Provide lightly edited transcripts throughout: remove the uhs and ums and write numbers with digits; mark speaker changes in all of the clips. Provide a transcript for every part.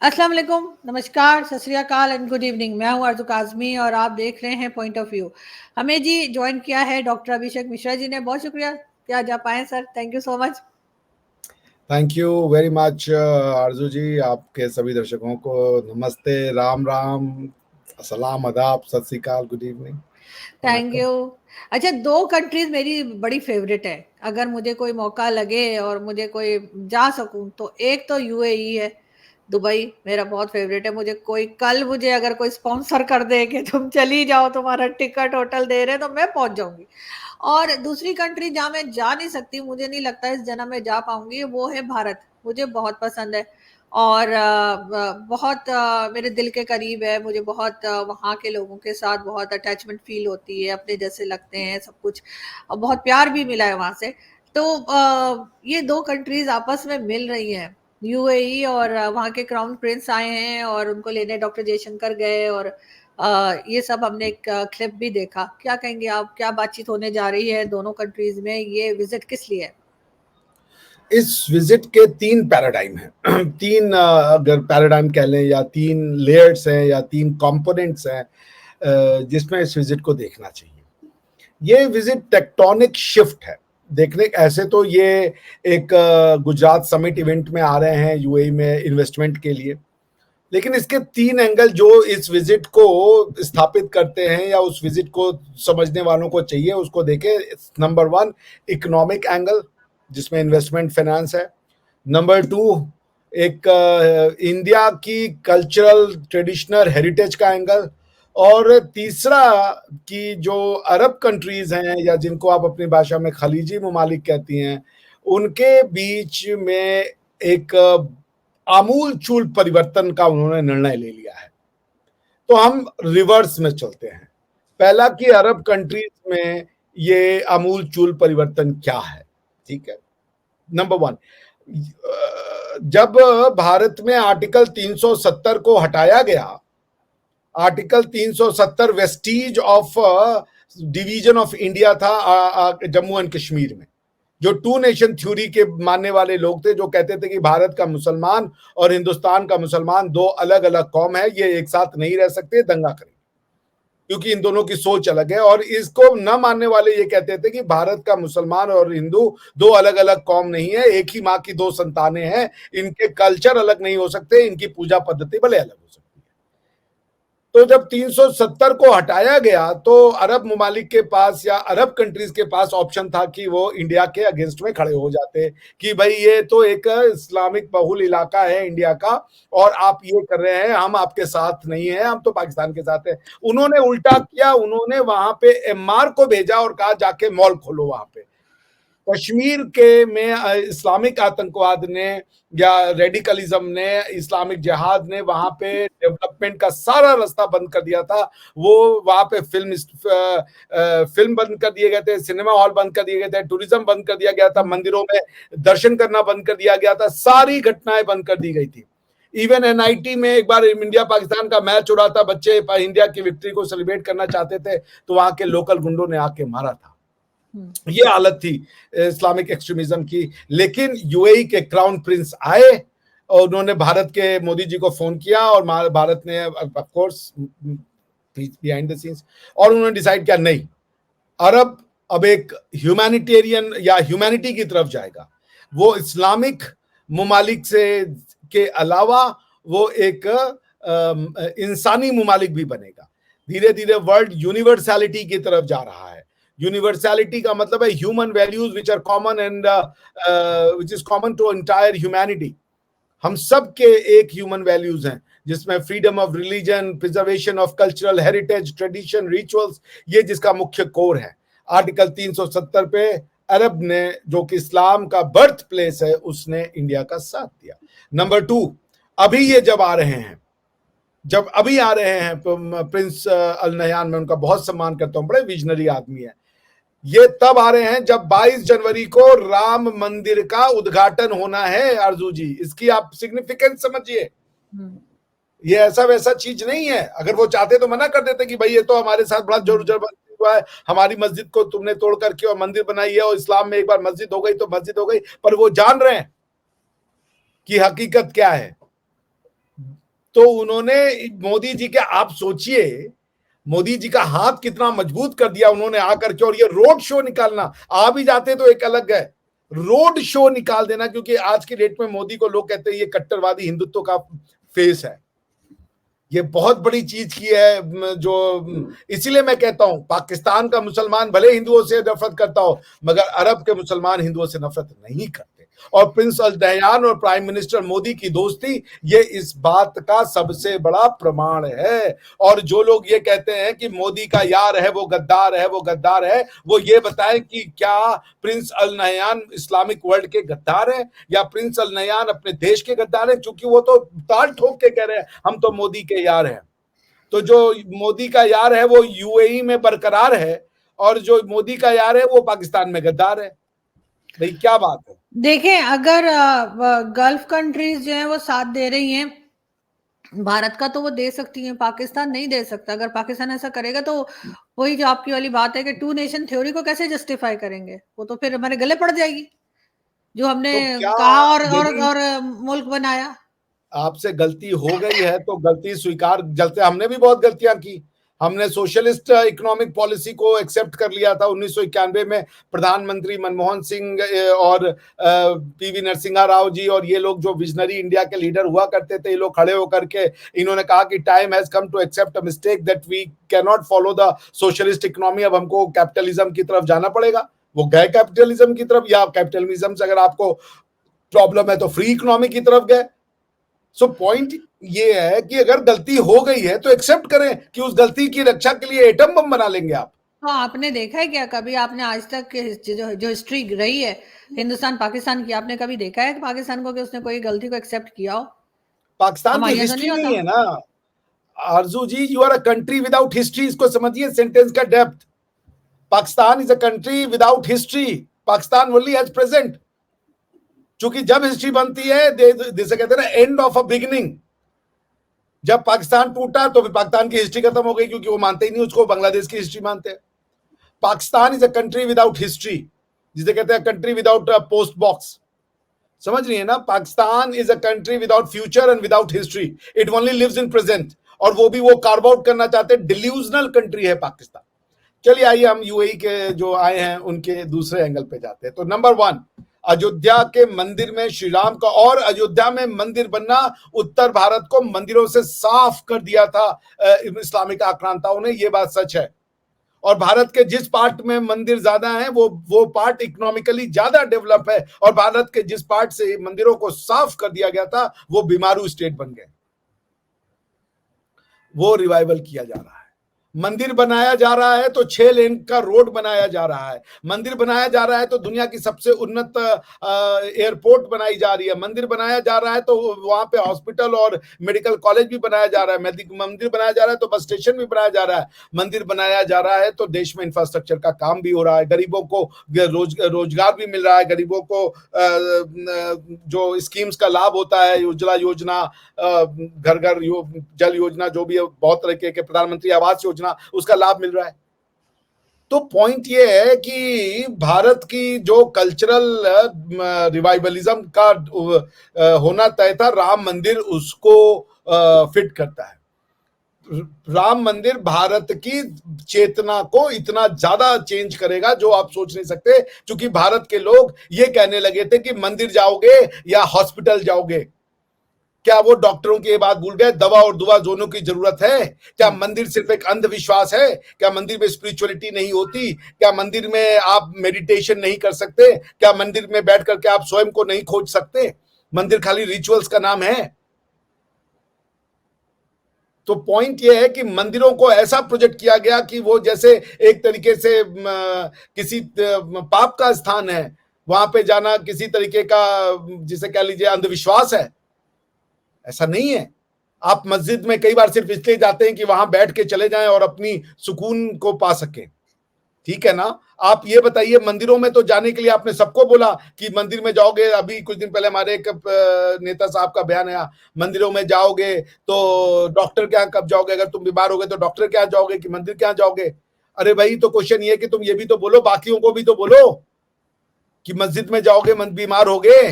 Speaker 1: अस्सलाम वालेकुम, नमस्कार, सत श्री अकाल एंड गुड इवनिंग। मैं हूं आरज़ू काज़मी और आप देख रहे हैं पॉइंट ऑफ व्यू। हमें जी जॉइन किया है डॉक्टर अभिषेक मिश्रा जी ने। बहुत शुक्रिया कि आज आप आए sir. Thank you so much.
Speaker 2: Thank you very much आरजू जी। आपके सभी दर्शकों को नमस्ते, राम राम, सलाम, आदाब, सत श्री अकाल, good evening,
Speaker 1: thank
Speaker 2: Vanakkam.
Speaker 1: You. अच्छा, दो कंट्रीज मेरी बड़ी फेवरेट है। अगर मुझे कोई मौका लगे और मुझे कोई जा सकूं तो एक तो यूएई है, दुबई मेरा बहुत फेवरेट है। मुझे कोई कल मुझे अगर कोई स्पॉन्सर कर दे कि तुम चली जाओ, तुम्हारा टिकट होटल दे रहे, तो मैं पहुंच जाऊंगी। और दूसरी कंट्री जहां मैं जा नहीं सकती, मुझे नहीं लगता इस जन्म में जा पाऊंगी, वो है भारत। मुझे बहुत पसंद है और बहुत मेरे दिल के करीब है। मुझे बहुत वहाँ के लोगों के साथ बहुत अटैचमेंट फील होती है, अपने जैसे लगते हैं सब कुछ, और बहुत प्यार भी मिला है वहाँ से। तो ये दो कंट्रीज आपस में मिल रही हैं, यूएई और वहाँ के क्राउन प्रिंस आए हैं और उनको लेने डॉक्टर जयशंकर गए। और ये सब हमने एक क्लिप भी देखा। क्या कहेंगे आप, क्या बातचीत होने जा रही है दोनों कंट्रीज में? ये विजिट किस लिए है?
Speaker 2: इस विजिट के तीन पैराडाइम हैं तीन अगर पैराडाइम कह लें, या तीन लेयर्स हैं, या तीन कंपोनेंट्स हैं जिसमें इस विजिट को देखना चाहिए। ये विजिट टेक्टोनिक शिफ्ट है। देखने ऐसे तो ये एक गुजरात समिट इवेंट में आ रहे हैं यूएई में इन्वेस्टमेंट के लिए, लेकिन इसके तीन एंगल जो इस विजिट को स्थापित करते हैं या उस विजिट को समझने वालों को चाहिए उसको देखें। नंबर वन, इकोनॉमिक एंगल, जिसमें इन्वेस्टमेंट फाइनेंस है। नंबर टू, एक इंडिया की कल्चरल ट्रेडिशनल हेरिटेज का एंगल। और तीसरा, कि जो अरब कंट्रीज हैं या जिनको आप अपनी भाषा में खलीजी ममालिक कहती हैं, उनके बीच में एक आमूल चूल परिवर्तन का उन्होंने निर्णय ले लिया है। तो हम रिवर्स में चलते हैं। पहला, कि अरब कंट्रीज में ये आमूल चूल परिवर्तन क्या है। ठीक है। नंबर वन, जब भारत में आर्टिकल 370 को हटाया गया, article 370 Vestige of division of India था जम्मू एंड कश्मीर में। जो टू नेशन थ्योरी के मानने वाले लोग थे, जो कहते थे कि भारत का मुसलमान और हिंदुस्तान का मुसलमान दो अलग अलग कौम है, ये एक साथ नहीं रह सकते, दंगा करेंगे, क्योंकि इन दोनों की सोच अलग है। और इसको न मानने वाले ये कहते थे कि भारत का मुसलमान और हिंदू दो अलग अलग कौम नहीं है, एक ही माँ की दो संतानें हैं, इनके कल्चर अलग नहीं हो सकते, इनकी पूजा पद्धति भले अलग हो सकती है। तो जब 370 को हटाया गया तो अरब ममालिक के पास या अरब कंट्रीज के पास ऑप्शन था कि वो इंडिया के अगेंस्ट में खड़े हो जाते कि भाई ये तो एक इस्लामिक बहुल इलाका है इंडिया का, और आप ये कर रहे हैं, हम आपके साथ नहीं है, हम तो पाकिस्तान के साथ है। उन्होंने उल्टा किया, उन्होंने वहां पे एमआर को भेजा और कहा जाके मॉल खोलो वहां पे। कश्मीर के में इस्लामिक आतंकवाद ने या रेडिकलिज्म ने, इस्लामिक जिहाद ने वहां पे डेवलपमेंट का सारा रास्ता बंद कर दिया था। वो वहां पे फिल्म बंद कर दिए गए थे, सिनेमा हॉल बंद कर दिए गए थे, टूरिज्म बंद कर दिया गया था, मंदिरों में दर्शन करना बंद कर दिया गया था, सारी घटनाएं बंद कर दी गई थी। इवन एनआईटी में एक बार इंडिया पाकिस्तान का मैच हो रहा था, बच्चे इंडिया की विक्ट्री को सेलिब्रेट करना चाहते थे, तो वहां के लोकल गुंडों ने आके मारा था। ये हालत थी इस्लामिक एक्सट्रीमिज्म की। लेकिन यूएई के क्राउन प्रिंस आए और उन्होंने भारत के मोदी जी को फोन किया, और भारत ने of course behind the scenes, और उन्होंने डिसाइड किया नहीं, अरब अब एक ह्यूमैनिटेरियन या ह्यूमैनिटी की तरफ जाएगा। वो इस्लामिक ममालिक से के अलावा वो एक इंसानी ममालिक भी बनेगा। धीरे धीरे वर्ल्ड यूनिवर्सैलिटी की तरफ जा रहा है। यूनिवर्सैलिटी का मतलब है human values which are common and which is common to entire humanity. हम सब के एक ह्यूमन वैल्यूज हैं, जिसमें freedom of religion, preservation of cultural heritage, tradition, rituals, ये जिसका मुख्य कोर है। आर्टिकल 370 पे अरब ने, जो कि इस्लाम का बर्थ प्लेस है, उसने इंडिया का साथ दिया। नंबर टू, अभी ये जब आ रहे हैं, जब अभी आ रहे हैं प्रिंस अल नह्यान, मैं उनका बहुत सम्मान करता हूं, बड़े विजनरी आदमी है। ये तब आ रहे हैं जब 22 जनवरी को राम मंदिर का उद्घाटन होना है आरजू जी। इसकी आप सिग्निफिकेंस समझिए। ये ऐसा वैसा चीज नहीं है। अगर वो चाहते तो मना कर देते कि भाई ये तो हमारे साथ बड़ा जोर जबरदस्ती हुआ है, हमारी मस्जिद को तुमने तोड़ करके और मंदिर बनाई है, और इस्लाम में एक बार मस्जिद हो गई तो मस्जिद हो गई। पर वो जान रहे हैं कि हकीकत क्या है। तो उन्होंने मोदी जी के, आप सोचिए मोदी जी का हाथ कितना मजबूत कर दिया उन्होंने आकर के, और ये रोड शो निकालना, आ भी जाते तो एक अलग है, रोड शो निकाल देना, क्योंकि आज की डेट में मोदी को लोग कहते हैं ये कट्टरवादी हिंदुत्व का फेस है। ये बहुत बड़ी चीज की है जो, इसीलिए मैं कहता हूं पाकिस्तान का मुसलमान भले हिंदुओं से नफरत करता हो, मगर अरब के मुसलमान हिंदुओं से नफरत नहीं करते। और प्रिंस अल नहयान और प्राइम मिनिस्टर मोदी की दोस्ती ये इस बात का सबसे बड़ा प्रमाण है। और जो लोग ये कहते हैं कि मोदी का यार है वो गद्दार है, वो गद्दार है, वो ये बताएं कि क्या prince Al Nahyan Islamic world के गद्दार है या प्रिंस अल नहयान अपने देश के गद्दार है? क्योंकि वो तो ताल ठोक के कह रहे हैं हम तो मोदी के यार हैं। तो जो मोदी का यार है वो यूएई में बरकरार है, और जो मोदी का यार है वो पाकिस्तान में गद्दार है। भाई क्या बात है?
Speaker 1: देखें, अगर गल्फ कंट्रीज जो है वो साथ दे रही हैं भारत का, तो वो दे सकती हैं, पाकिस्तान नहीं दे सकता। अगर पाकिस्तान ऐसा करेगा तो वही जो आपकी वाली बात है कि टू नेशन थ्योरी को कैसे जस्टिफाई करेंगे, वो तो फिर हमारे गले पड़ जाएगी जो हमने
Speaker 2: तो क्या,
Speaker 1: कहा
Speaker 2: यदि
Speaker 1: और मुल्क बनाया।
Speaker 2: आपसे गलती हो गई है तो गलती स्वीकार, जलते हमने भी बहुत गलतियां की। हमने सोशलिस्ट इकोनॉमिक पॉलिसी को एक्सेप्ट कर लिया था 1991 में, प्रधानमंत्री मनमोहन सिंह और पीवी नरसिम्हा राव जी और ये लोग जो विजनरी इंडिया के लीडर हुआ करते थे, ये लोग खड़े होकर के इन्होंने कहा कि time has come to accept a mistake that we can not follow the socialist economy, अब हमको कैपिटलिज्म की तरफ जाना पड़ेगा। वो गए कैपिटलिज्म की तरफ, या कैपिटलिज्म से अगर आपको प्रॉब्लम है तो फ्री इकोनॉमी की तरफ गए। सो पॉइंट ये है कि अगर गलती हो गई है तो एक्सेप्ट करें कि उस गलती की रक्षा के लिए एटम बम बना लेंगे आप।
Speaker 1: हाँ, आपने देखा है क्या कभी, आपने आज तक के जो हिस्ट्री रही है हिंदुस्तान पाकिस्तान की, आपने कभी देखा है कि पाकिस्तान को कि उसने कोई गलती को एक्सेप्ट किया हो?
Speaker 2: पाकिस्तान की
Speaker 1: हमारे यहाँ तो नहीं
Speaker 2: हिस्ट्री नहीं
Speaker 1: होता।
Speaker 2: है ना Arzoo ji, you are a country without history. इसको समझिए सेंटेंस का depth. Pakistan is a country without history, Pakistan only has present. क्योंकि जब हिस्ट्री बनती है जैसे कहते हैं ना एंड ऑफ अ बिगिनिंग, जब पाकिस्तान टूटा तो फिर पाकिस्तान की हिस्ट्री खत्म हो गई, क्योंकि वो मानते ही नहीं उसको, बांग्लादेश की हिस्ट्री मानते हैं। Pakistan is a country without history, जिसे कहते हैं कंट्री विदाउट पोस्ट बॉक्स। समझ रही है ना? Pakistan is a country without future and without history, it only lives in present. और वो भी वो कार्व आउट करना चाहते हैं, डिल्यूजनल कंट्री है पाकिस्तान। चलिए आइए हम यूएई के जो आए हैं उनके दूसरे एंगल पे जाते हैं। तो नंबर 1, अयोध्या के मंदिर में श्री राम का, और अयोध्या में मंदिर बनना उत्तर भारत को मंदिरों से साफ कर दिया था इस्लामिक आक्रांताओं ने, ये बात सच है। और भारत के जिस पार्ट में मंदिर ज्यादा है वो पार्ट इकोनॉमिकली ज्यादा डेवलप है, और भारत के जिस पार्ट से मंदिरों को साफ कर दिया गया था वो बीमारू स्टेट बन गए। वो रिवाइवल किया जा रहा है। मंदिर बनाया जा रहा है तो 6 लेन का रोड बनाया जा रहा है। मंदिर बनाया जा रहा है तो दुनिया की सबसे उन्नत एयरपोर्ट बनाई जा रही है। मंदिर बनाया जा रहा है तो वहां पे हॉस्पिटल और मेडिकल कॉलेज भी बनाया जा रहा है। मंदिर बनाया जा रहा है तो बस स्टेशन भी बनाया जा रहा है। मंदिर बनाया जा रहा है तो देश में इंफ्रास्ट्रक्चर का काम भी हो रहा है, गरीबों को रोजगार भी मिल रहा है, गरीबों को जो स्कीम्स का लाभ होता है, उज्ज्वला योजना, घर घर जल योजना, जो भी है, बहुत तरह के प्रधानमंत्री आवास योजना, उसका लाभ मिल रहा है। तो पॉइंट ये है कि भारत की जो कल्चरल रिवाइवलिज्म का होना तय था, राम मंदिर उसको फिट करता है। राम मंदिर भारत की चेतना को इतना ज्यादा चेंज करेगा जो आप सोच नहीं सकते, क्योंकि भारत के लोग ये कहने लगे थे कि मंदिर जाओगे या हॉस्पिटल जाओगे। क्या वो डॉक्टरों की ये बात भूल गए? दवा और दुआ दोनों की जरूरत है। क्या मंदिर सिर्फ एक अंधविश्वास है? क्या मंदिर में स्पिरिचुअलिटी नहीं होती? क्या मंदिर में आप मेडिटेशन नहीं कर सकते? क्या मंदिर में बैठ करके आप स्वयं को नहीं खोज सकते? मंदिर खाली रिचुअल्स का नाम है? तो पॉइंट ये है कि मंदिरों को ऐसा प्रोजेक्ट किया गया कि वो जैसे एक तरीके से किसी पाप का स्थान है, वहां पे जाना किसी तरीके का, जिसे कह लीजिए, अंधविश्वास है। ऐसा नहीं है। आप मस्जिद में कई बार सिर्फ इसलिए जाते हैं कि वहां बैठ के चले जाएं और अपनी सुकून को पा सकें, ठीक है ना? आप ये बताइए, मंदिरों में तो जाने के लिए आपने सबको बोला कि मंदिर में जाओगे, अभी कुछ दिन पहले हमारे एक नेता साहब का बयान आया, मंदिरों में जाओगे तो डॉक्टर के यहाँ कब जाओगे? अगर तुम बीमार हो गए तो डॉक्टर के यहाँ जाओगे कि मंदिर के यहाँ जाओगे? अरे भाई, तो क्वेश्चन ये कि तुम ये भी तो बोलो, बाकियों को भी तो बोलो कि मस्जिद में जाओगे बीमार हो गए,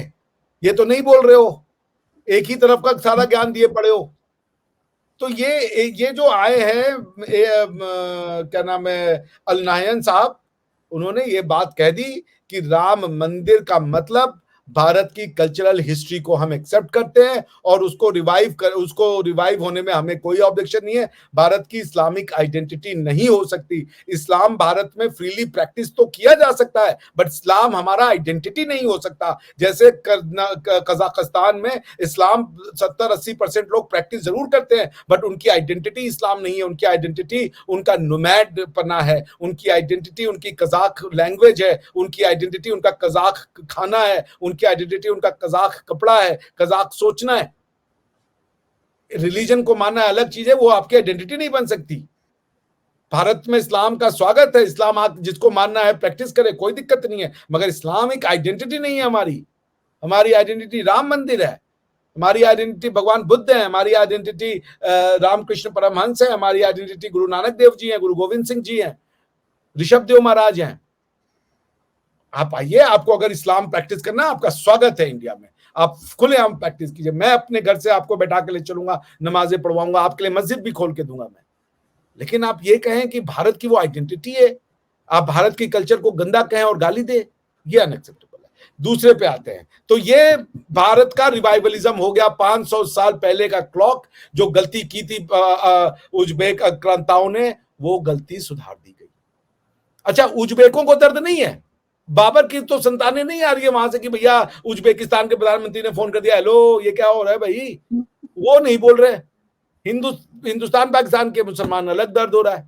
Speaker 2: ये तो नहीं बोल रहे हो। एक ही तरफ का सारा ज्ञान दिए पड़े हो। तो ये जो आए हैं क्या नाम है, अल नाह्यान साहब, उन्होंने ये बात कह दी कि राम मंदिर का मतलब भारत की कल्चरल हिस्ट्री को हम एक्सेप्ट करते हैं और उसको रिवाइव होने में हमें कोई ऑब्जेक्शन नहीं है। भारत की इस्लामिक आइडेंटिटी नहीं हो सकती। इस्लाम भारत में फ्रीली प्रैक्टिस तो किया जा सकता है, बट इस्लाम हमारा आइडेंटिटी नहीं हो सकता। जैसे कजाकिस्तान में इस्लाम 70-80% लोग प्रैक्टिस जरूर करते हैं, बट उनकी आइडेंटिटी इस्लाम नहीं है। उनकी आइडेंटिटी उनका नोमैड पना है, उनकी आइडेंटिटी उनकी कजाक लैंग्वेज है, उनकी आइडेंटिटी उनका कजाक खाना है, उनकी आइडेंटिटी उनका कजाक कपड़ा है, कजाक सोचना है। रिलीजन को मानना अलग चीज है, वो आपकी आइडेंटिटी नहीं बन सकती। भारत में इस्लाम का स्वागत है, इस्लाम आप जिसको मानना है प्रैक्टिस करे, कोई दिक्कत नहीं है, मगर इस्लाम एक आइडेंटिटी नहीं है हमारी। हमारी आइडेंटिटी राम मंदिर है, हमारी आइडेंटिटी भगवान बुद्ध है, हमारी आइडेंटिटी रामकृष्ण परमहंस है, हमारी आइडेंटिटी गुरु नानक देव जी हैं, गुरु गोविंद सिंह जी हैं, ऋषभ देव महाराज हैं। आप आइए, आपको अगर इस्लाम प्रैक्टिस करना है, आपका स्वागत है इंडिया में, आप खुलेआम प्रैक्टिस कीजिए। मैं अपने घर से आपको बैठा के ले चलूंगा, नमाजें पढ़वाऊंगा, आपके लिए मस्जिद भी खोल के दूंगा मैं। लेकिन आप ये कहें कि भारत की वो आइडेंटिटी है, आप भारत की कल्चर को गंदा कहें और गाली दे, ये अनएक्सेप्टेबल है। दूसरे पे आते हैं, तो ये भारत का रिवाइवलिज्म हो गया। 500 साल पहले का क्लॉक, जो गलती की थी उज्बेक आक्रांताओं ने, वो गलती सुधार दी गई। अच्छा, उज्बेकों को दर्द नहीं है? बाबर की तो संतानें नहीं आ रही है वहां से कि भैया उज्बेकिस्तान के प्रधानमंत्री ने फोन कर दिया, हेलो ये क्या हो रहा है भाई, वो नहीं बोल रहे। हिंदुस्तान पाकिस्तान के मुसलमान अलग दर्द हो रहा है,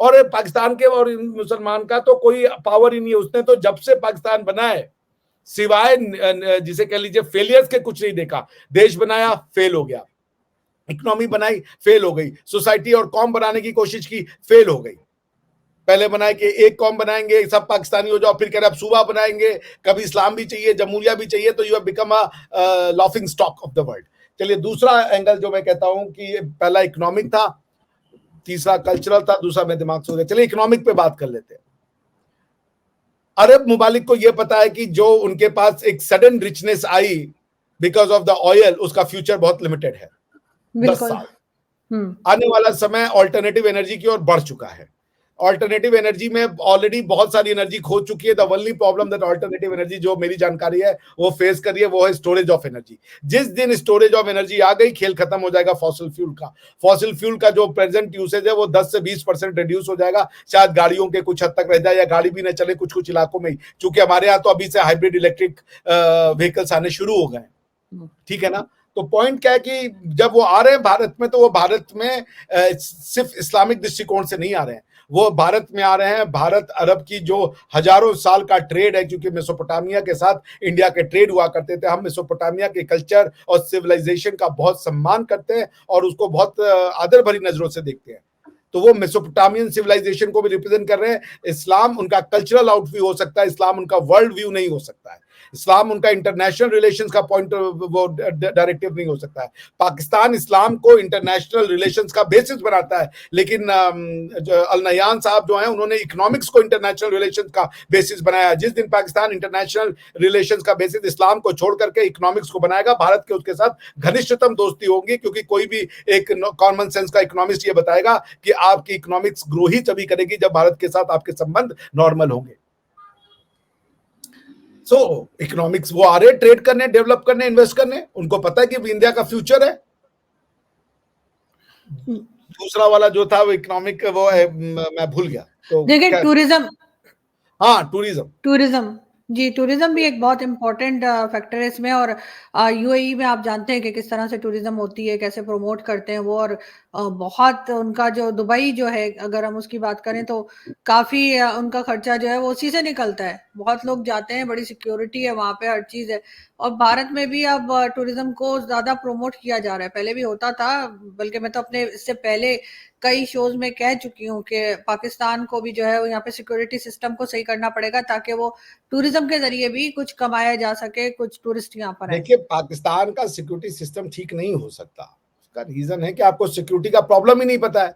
Speaker 2: और पाकिस्तान के और मुसलमान का तो कोई पावर ही नहीं है। उसने तो जब से पाकिस्तान बना है, सिवाय जिसे कह लीजिए फेलियर्स के, कुछ नहीं देखा। देश बनाया, फेल हो गया, इकोनॉमी बनाई, फेल हो गई, सोसाइटी और कौम बनाने की कोशिश की, फेल हो गई। पहले बनाए कि एक कौम बनाएंगे, सब पाकिस्तानी हो जाओ, फिर कह रहे अब सूबा बनाएंगे, कभी इस्लाम भी चाहिए, जमहूरिया भी चाहिए, तो you have become a laughing stock of the world. चलिए, दूसरा एंगल जो मैं कहता हूं कि पहला इकोनॉमिक था, तीसरा कल्चरल था, दूसरा मैं दिमाग से हो गया। चलिए इकोनॉमिक पे बात कर लेते हैं। अरब मुमालिक को यह पता है कि जो उनके पास एक sudden richness I because of the oil, उसका फ्यूचर बहुत लिमिटेड है, 10 साल। आने वाला समय ऑल्टरनेटिव एनर्जी की ओर बढ़ चुका है। ऑल्टरनेटिव एनर्जी में ऑलरेडी बहुत सारी एनर्जी खो चुकी है। The only problem that alternative energy, जो मेरी जानकारी है, वो फेस कर रही है, वो है स्टोरेज ऑफ एनर्जी। जिस दिन स्टोरेज ऑफ एनर्जी आ गई, खेल खत्म हो जाएगा फॉसिल फ्यूल का। फॉसिल फ्यूल का जो प्रेजेंट यूसेज है वो 10 से 20% रिड्यूस हो जाएगा। शायद गाड़ियों के कुछ हद तक रह जाए, या गाड़ी भी न चले कुछ कुछ इलाकों में ही, क्योंकि हमारे यहाँ तो अभी से हाइब्रिड इलेक्ट्रिक व्हीकल्स आने शुरू हो गए, ठीक है ना। तो पॉइंट क्या है कि जब वो आ रहे हैं भारत में, तो वो भारत में सिर्फ इस्लामिक दृष्टिकोण से नहीं आ रहे हैं, वो भारत में आ रहे हैं। भारत अरब की जो हजारों साल का ट्रेड है, क्योंकि मेसोपोटामिया के साथ इंडिया के ट्रेड हुआ करते थे, हम मेसोपोटामिया के कल्चर और सिविलाइजेशन का बहुत सम्मान करते हैं और उसको बहुत आदर भरी नजरों से देखते हैं। तो वो मेसोपोटामियन सिविलाइजेशन को भी रिप्रेजेंट कर रहे हैं। इस्लाम उनका कल्चरल आउट व्यू हो सकता है, इस्लाम उनका वर्ल्ड व्यू नहीं हो सकता है। इस्लाम उनका इंटरनेशनल रिलेशंस का पॉइंट, वो डायरेक्टिव नहीं हो सकता है। पाकिस्तान इस्लाम को इंटरनेशनल रिलेशंस का बेसिस बनाता है, लेकिन अल नाह्यान साहब जो हैं, उन्होंने इकोनॉमिक्स को इंटरनेशनल रिलेशंस का बेसिस बनाया। जिस दिन पाकिस्तान इंटरनेशनल रिलेशंस का बेसिस इस्लाम को छोड़ करके इकोनॉमिक्स को बनाएगा, भारत के उसके साथ घनिष्ठतम दोस्ती होगी, क्योंकि कोई भी एक कॉमन सेंस का इकोनॉमिस्ट ये बताएगा कि आपकी इकोनॉमिक्स ग्रो ही तभी करेगी जब भारत के साथ आपके संबंध नॉर्मल होंगे। सो इकोनॉमिक्स, वो आ रहे ट्रेड करने, डेवलप करने, इन्वेस्ट करने, उनको पता है कि इंडिया का फ्यूचर है। दूसरा वाला जो था वो इकोनॉमिक, वो है, मैं भूल गया। तो
Speaker 1: देखिए टूरिज्म,
Speaker 2: हाँ टूरिज्म
Speaker 1: जी, टूरिज्म भी एक बहुत इम्पोर्टेंट फैक्टर है इसमें। और यूएई में आप जानते हैं कि किस तरह से टूरिज्म होती है, कैसे प्रमोट करते हैं वो। और बहुत उनका जो दुबई जो है, अगर हम उसकी बात करें तो काफ़ी उनका खर्चा जो है वो उसी से निकलता है। बहुत लोग जाते हैं, बड़ी सिक्योरिटी है वहाँ पे, हर चीज़ है। और भारत में भी अब टूरिज्म को ज़्यादा प्रमोट किया जा रहा है। पहले भी होता था, बल्कि मैं तो अपने इससे पहले कई शोज में कह चुकी हूँ कि पाकिस्तान को भी जो है वो यहाँ पे सिक्योरिटी सिस्टम को सही करना पड़ेगा, ताकि वो टूरिज्म के जरिए भी कुछ कमाया जा सके, कुछ टूरिस्ट यहाँ पर आए।
Speaker 2: देखिए, पाकिस्तान का सिक्योरिटी सिस्टम ठीक नहीं हो सकता। उसका रीजन है कि आपको सिक्योरिटी का प्रॉब्लम ही नहीं पता है।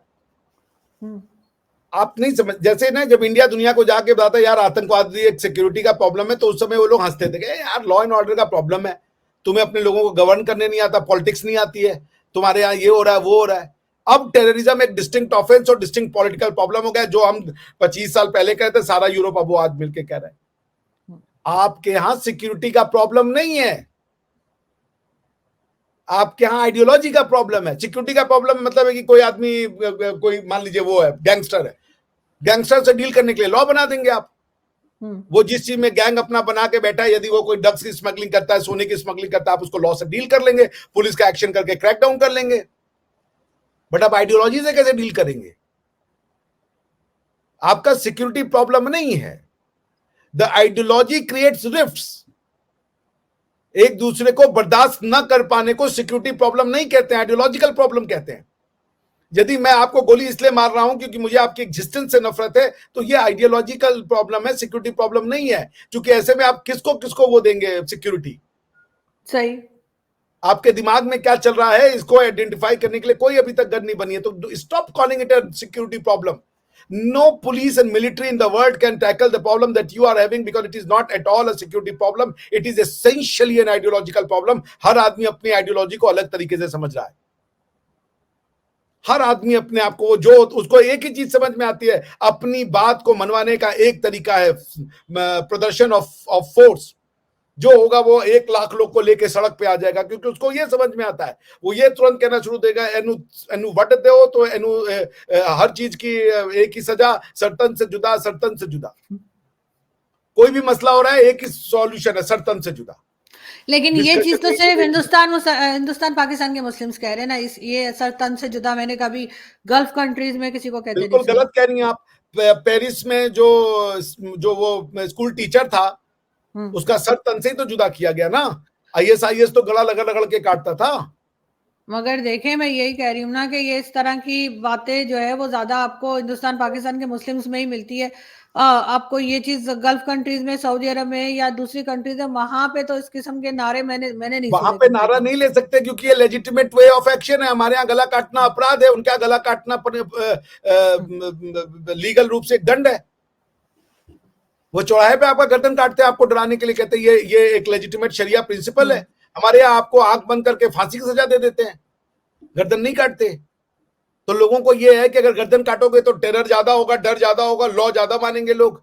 Speaker 2: आप नहीं समझ, जैसे ना जब इंडिया दुनिया को जाके बताता है यार आतंकवादी एक सिक्योरिटी का प्रॉब्लम है, तो उस समय वो लोग हंसते थे कि यार लॉ एंड ऑर्डर का प्रॉब्लम है, तुम्हें अपने लोगों को गवर्न करने नहीं आता, पॉलिटिक्स नहीं आती है, तुम्हारे यहाँ ये हो रहा है, वो हो रहा है। अब टेररिज्म एक डिस्टिंक्ट ऑफेंस और डिस्टिंक्ट पॉलिटिकल प्रॉब्लम हो गया, जो हम 25 साल पहले कहते, सारा यूरोप अब वो आज मिलकर कह रहा है। आपके यहां सिक्योरिटी का प्रॉब्लम नहीं है, आपके यहां आइडियोलॉजी का प्रॉब्लम है। सिक्योरिटी का प्रॉब्लम मतलब है कि कोई आदमी, कोई मान लीजिए वो है गैंगस्टर है, गैंगस्टर से डील करने के लिए लॉ बना देंगे आप। वो जिस चीज में गैंग अपना बना के बैठा है, यदि वो कोई ड्रग्स की स्मगलिंग करता है, सोने की स्मगलिंग करता है, आप उसको लॉ से डील कर लेंगे, पुलिस का एक्शन करके क्रैक डाउन कर लेंगे। बट आप आइडियोलॉजी से कैसे डील करेंगे? आपका सिक्योरिटी प्रॉब्लम नहीं है, द आइडियोलॉजी क्रिएट्स रिफ्ट्स। एक दूसरे को बर्दाश्त न कर पाने को सिक्योरिटी प्रॉब्लम नहीं कहते हैं, आइडियोलॉजिकल प्रॉब्लम कहते हैं। यदि मैं आपको गोली इसलिए मार रहा हूं क्योंकि मुझे आपकी एग्जिस्टेंस से नफरत है, तो ये आइडियोलॉजिकल प्रॉब्लम है, सिक्योरिटी प्रॉब्लम नहीं है। क्योंकि ऐसे में आप किसको किसको वो देंगे सिक्योरिटी?
Speaker 1: सही।
Speaker 2: आपके दिमाग में क्या चल रहा है, इसको आइडेंटिफाई करने के लिए कोई अभी तक गन नहीं बनी है। तो stop calling it a security problem. No police and military in the world can tackle the problem that you are having, because it is not at all a security problem. It is essentially an ideological problem. हर आदमी अपनी ideology को अलग तरीके से समझ रहा है। हर आदमी अपने आप को, जो उसको एक ही चीज समझ में आती है, अपनी बात को मनवाने का एक तरीका है प्रदर्शन ऑफ फोर्स। जो होगा वो 1 लाख लोग को लेके सड़क पे आ जाएगा, क्योंकि उसको ये समझ में आता है। वो ये तुरंत कहना शुरू देगा, एनु एनु वट दो, तो एनु हर चीज की एक ही सजा, सरतन से जुदा, सरतन से जुदा। कोई भी मसला हो रहा है, एक ही सॉल्यूशन है, सरतन से जुदा।
Speaker 1: लेकिन ये चीज तो सिर्फ हिंदुस्तान पाकिस्तान के मुस्लिम्स कह रहे हैं ना, ये सरतन से जुदा मैंने कभी गल्फ कंट्रीज में किसी को कहते नहीं
Speaker 2: बिल्कुल गलत कह रही हैं आप। पेरिस में जो वो स्कूल टीचर था, उसका सर तन से ही तो जुदा किया गया ना। ISIS तो गला रगड़ के काटता था।
Speaker 1: मगर देखें, मैं यही कह रही हूँ ना कि ये इस तरह की बातें जो है वो ज्यादा आपको हिंदुस्तान पाकिस्तान के मुस्लिम्स में ही मिलती है। आपको ये चीज गल्फ कंट्रीज में, सऊदी अरब में या दूसरी कंट्रीज में, वहां पे तो इस किस्म के नारे मैंने नहीं
Speaker 2: वहां
Speaker 1: सुने।
Speaker 2: पे नारा नहीं ले सकते, क्योंकि ये लेजिटिमेट वे ऑफ एक्शन है। हमारे यहाँ गला काटना अपराध है, उनका गला काटना लीगल रूप से एक दंड है। वो चौराहे पे आपका गर्दन काटते हैं, आपको डराने के लिए कहते हैं ये एक लेजिटिमेट शरिया प्रिंसिपल है। हमारे यहाँ आपको आंख बंद करके फांसी की सजा दे देते हैं, गर्दन नहीं काटते। तो लोगों को ये है कि अगर गर्दन काटोगे तो टेरर ज्यादा होगा, डर ज्यादा होगा, लॉ ज्यादा मानेंगे लोग।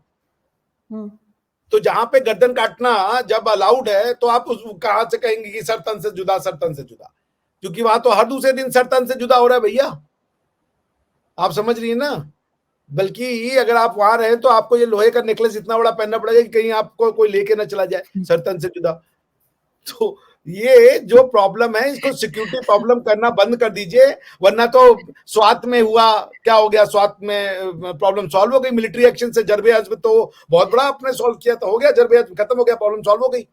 Speaker 2: तो जहां पे गर्दन काटना जब अलाउड है, तो आप उस कहां से कहेंगे कि सर तन से जुदा, सर तन से जुदा? क्योंकि वहां तो हर दूसरे दिन सर तन से जुदा हो रहा है भैया। आप समझ रही है ना? बल्कि अगर आप वहां रहे तो आपको ये लोहे का नेकलेस इतना बड़ा पहनना पड़ेगा कि कहीं आपको कोई लेके ना चला जाए सर तन से जुदा। तो ये जो प्रॉब्लम है, इसको सिक्योरिटी प्रॉब्लम करना बंद कर दीजिए, वरना तो स्वात में हुआ क्या हो गया, स्वात में प्रॉब्लम सॉल्व हो गई मिलिट्री एक्शन से। जरबे अज़्म तो बहुत बड़ा आपने सॉल्व किया, तो हो गया, जरबे अज़्म खत्म हो गया, प्रॉब्लम सॉल्व हो गई।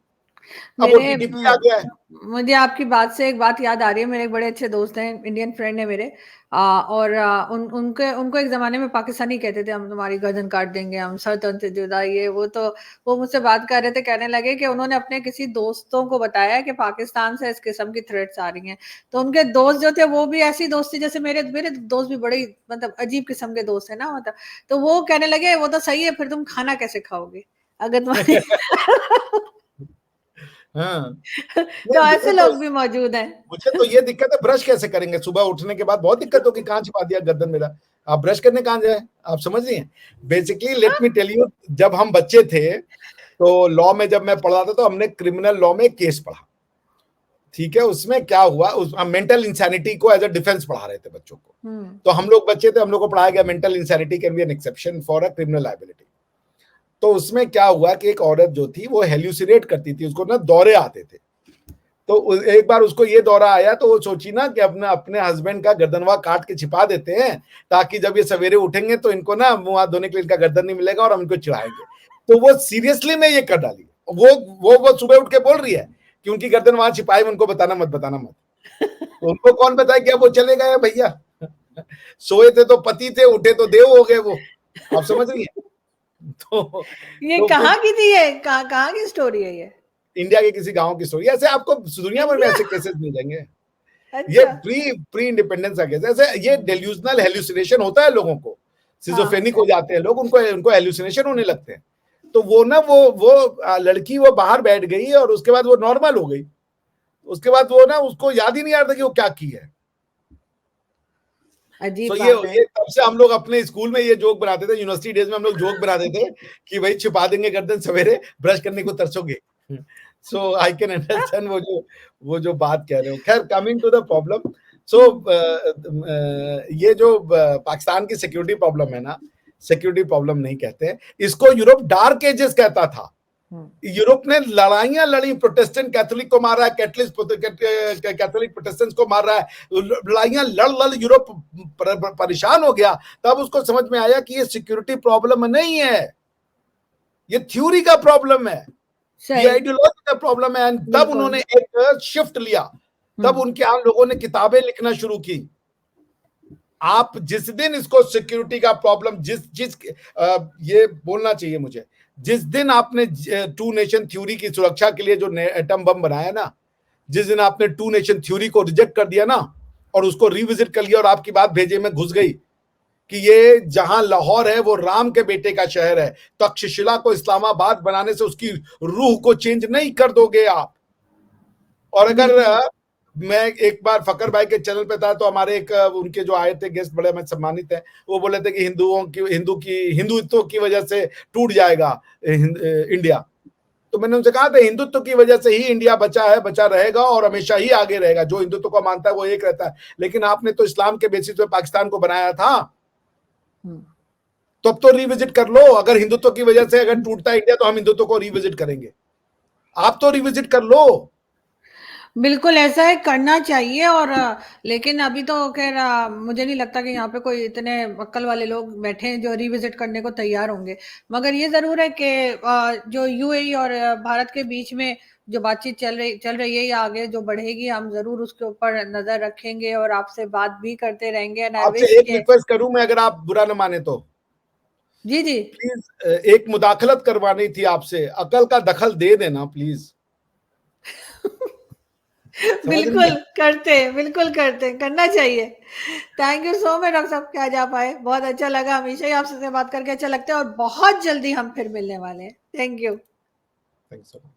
Speaker 2: अब वो TTP आ गया है।
Speaker 1: मुझे आपकी बात से एक बात याद आ रही है। मेरे एक बड़े अच्छे दोस्त हैं, इंडियन फ्रेंड है मेरे, और उनको एक जमाने में पाकिस्तानी कहते थे, हम तुम्हारी गर्दन काट देंगे, हम सर तन से जुदा, ये वो। तो वो मुझसे बात कर रहे थे, कहने लगे कि उन्होंने अपने किसी दोस्तों को बताया कि पाकिस्तान से इस किस्म की थ्रेट्स आ रही हैं। तो उनके दोस्त जो थे वो भी ऐसी दोस्त थी जैसे मेरे दोस्त भी बड़े मतलब अजीब किस्म के दोस्त है ना, मतलब। तो वो कहने लगे वो तो सही है, फिर तुम खाना कैसे खाओगे अगर तुम्हारे
Speaker 2: हाँ।
Speaker 1: तो ऐसे लोग भी मौजूद हैं।
Speaker 2: मुझे तो ये दिक्कत है, ब्रश कैसे करेंगे? सुबह उठने के बाद बहुत दिक्कत होगी, कहाँ छिपा दिया गर्दन मेरा, आप ब्रश करने कहाँ जाए? आप समझ रही हैं? Basically let me tell you, जब हम बच्चे थे तो लॉ में जब मैं पढ़ा था, तो हमने क्रिमिनल लॉ में केस पढ़ा, ठीक है। उसमें क्या हुआ, उस मेंटल इंसैनिटी को एज अ डिफेंस पढ़ा रहे थे बच्चों को। तो हम लोग बच्चे थे, हम लोग को पढ़ाया गया mental insanity can be an exception for a criminal liability. तो उसमें क्या हुआ कि एक औरत जो थी वो हेल्यूसिनेट करती थी, उसको ना दौरे आते थे। तो एक बार उसको ये दौरा आया, तो वो सोची ना कि अपने हस्बैंड का गर्दनवा काट के छिपा देते हैं, ताकि जब ये सवेरे उठेंगे तो इनको ना मुंह हाथ धोने के लिए इनका गर्दन नहीं मिलेगा और हम इनको चिढ़ाएंगे। तो वो सीरियसली में ये कर डाली। वो सुबह उठ के बोल रही है कि उनकी गर्दन वहां छिपाई, उनको बताना मत, बताना मत। तो उनको कौन बताए कि अब वो चले गए भैया? सोए थे तो पति थे, उठे तो देव हो गए वो। आप समझ रही है? तो
Speaker 1: ये कहाँ की थी, ये कहाँ की स्टोरी है ये?
Speaker 2: इंडिया के किसी गांव की स्टोरी। ऐसे आपको दुनिया भर में ऐसे केसेस मिल जाएंगे।
Speaker 1: अच्छा।
Speaker 2: ये प्री इंडिपेंडेंस का केस। ऐसे ये डेल्यूजनल हेल्यूसिनेशन होता है लोगों को, सिजोफ्रेनिक हो जाते हैं लोग, उनको हेल्यूसिनेशन होने लगते हैं। तो वो ना वो लड़की वो बाहर बैठ गई और उसके बाद वो नॉर्मल हो गई। उसके बाद वो ना उसको याद ही नहीं आ रहा था कि वो क्या की है।
Speaker 1: अजीब
Speaker 2: सो
Speaker 1: बात है।
Speaker 2: ये तब से हम लोग अपने स्कूल में ये जोक बनाते थे, यूनिवर्सिटी डेज में हम लोग जोक बनाते थे कि भाई छिपा देंगे गर्दन सवेरे, ब्रश करने को तरसोगे। सो आई कैन अंडरस्टैंड वो जो बात कह रहे हो। खैर, कमिंग टू द प्रॉब्लम, सो ये जो पाकिस्तान की सिक्योरिटी प्रॉब्लम है ना, सिक्योरिटी प्रॉब्लम नहीं कहते हैं इसको, यूरोप डार्क एजेस कहता था। यूरोप ने लड़ाइयां लड़ी, प्रोटेस्टेंट कैथोलिक को मार रहा है, कैथोलिक प्रोटेस्टेंट को मार रहा है, लड़ाइयां लड़ लड़ यूरोप परेशान हो गया। तब उसको समझ में आया कि ये सिक्योरिटी प्रॉब्लम नहीं है, ये थ्योरी का प्रॉब्लम है, ये आइडियोलॉजी का प्रॉब्लम है। तब उन्होंने एक शिफ्ट लिया, तब उनके यहाँ लोगों ने किताबें लिखना शुरू की। आप जिस दिन इसको सिक्योरिटी का प्रॉब्लम, ये बोलना चाहिए मुझे, जिस दिन आपने टू नेशन थ्योरी की सुरक्षा के लिए जो एटम बम बनाया ना, जिस दिन आपने टू नेशन थ्योरी को रिजेक्ट कर दिया ना और उसको रिविजिट कर लिया और आपकी बात भेजे में घुस गई कि ये जहां लाहौर है वो राम के बेटे का शहर है, तक्षशिला को इस्लामाबाद बनाने से उसकी रूह को चेंज नहीं कर दोगे आप। और अगर मैं एक बार फकर भाई के चैनल पे था तो हमारे एक उनके जो आए थे गेस्ट, बड़े मैं सम्मानित हैं, वो बोले थे कि हिंदुत्व की वजह से टूट जाएगा इंडिया। तो मैंने उनसे कहा था हिंदुत्व की वजह से ही इंडिया बचा है, बचा रहेगा और हमेशा ही आगे रहेगा। जो हिंदुत्व को मानता है वो एक रहता है, लेकिन आपने तो इस्लाम के बेसिस पे पाकिस्तान को बनाया था, तो अब तो रिविजिट कर लो। अगर हिंदुत्व की वजह से अगर टूटता है इंडिया तो हम हिंदुत्व को रिविजिट करेंगे, आप तो रिविजिट कर लो।
Speaker 1: बिल्कुल ऐसा है, करना चाहिए। और लेकिन अभी तो खैर मुझे नहीं लगता कि यहाँ पे कोई इतने अक्ल वाले लोग बैठे हैं जो रिविजिट करने को तैयार होंगे। मगर ये जरूर है कि जो यूएई और भारत के बीच में जो बातचीत चल रही है या आगे जो बढ़ेगी, हम जरूर उसके ऊपर नजर रखेंगे और आपसे बात भी करते रहेंगे। एंड आई
Speaker 2: आपसे
Speaker 1: विश
Speaker 2: एक
Speaker 1: के
Speaker 2: रिक्वेस्ट करूं मैं, अगर आप बुरा न माने तो,
Speaker 1: जी जी
Speaker 2: प्लीज एक मुदाखलत करवानी थी आपसे, अकल का दखल दे देना प्लीज। समझ रही
Speaker 1: बिल्कुल
Speaker 2: हैं?
Speaker 1: बिल्कुल करते, करना चाहिए। Thank you so much doctor साहब, क्या जा पाए, बहुत अच्छा लगा, हमेशा ही आपसे बात करके अच्छा लगता है और बहुत जल्दी हम फिर मिलने वाले हैं। Thank you.
Speaker 2: Thanks so much.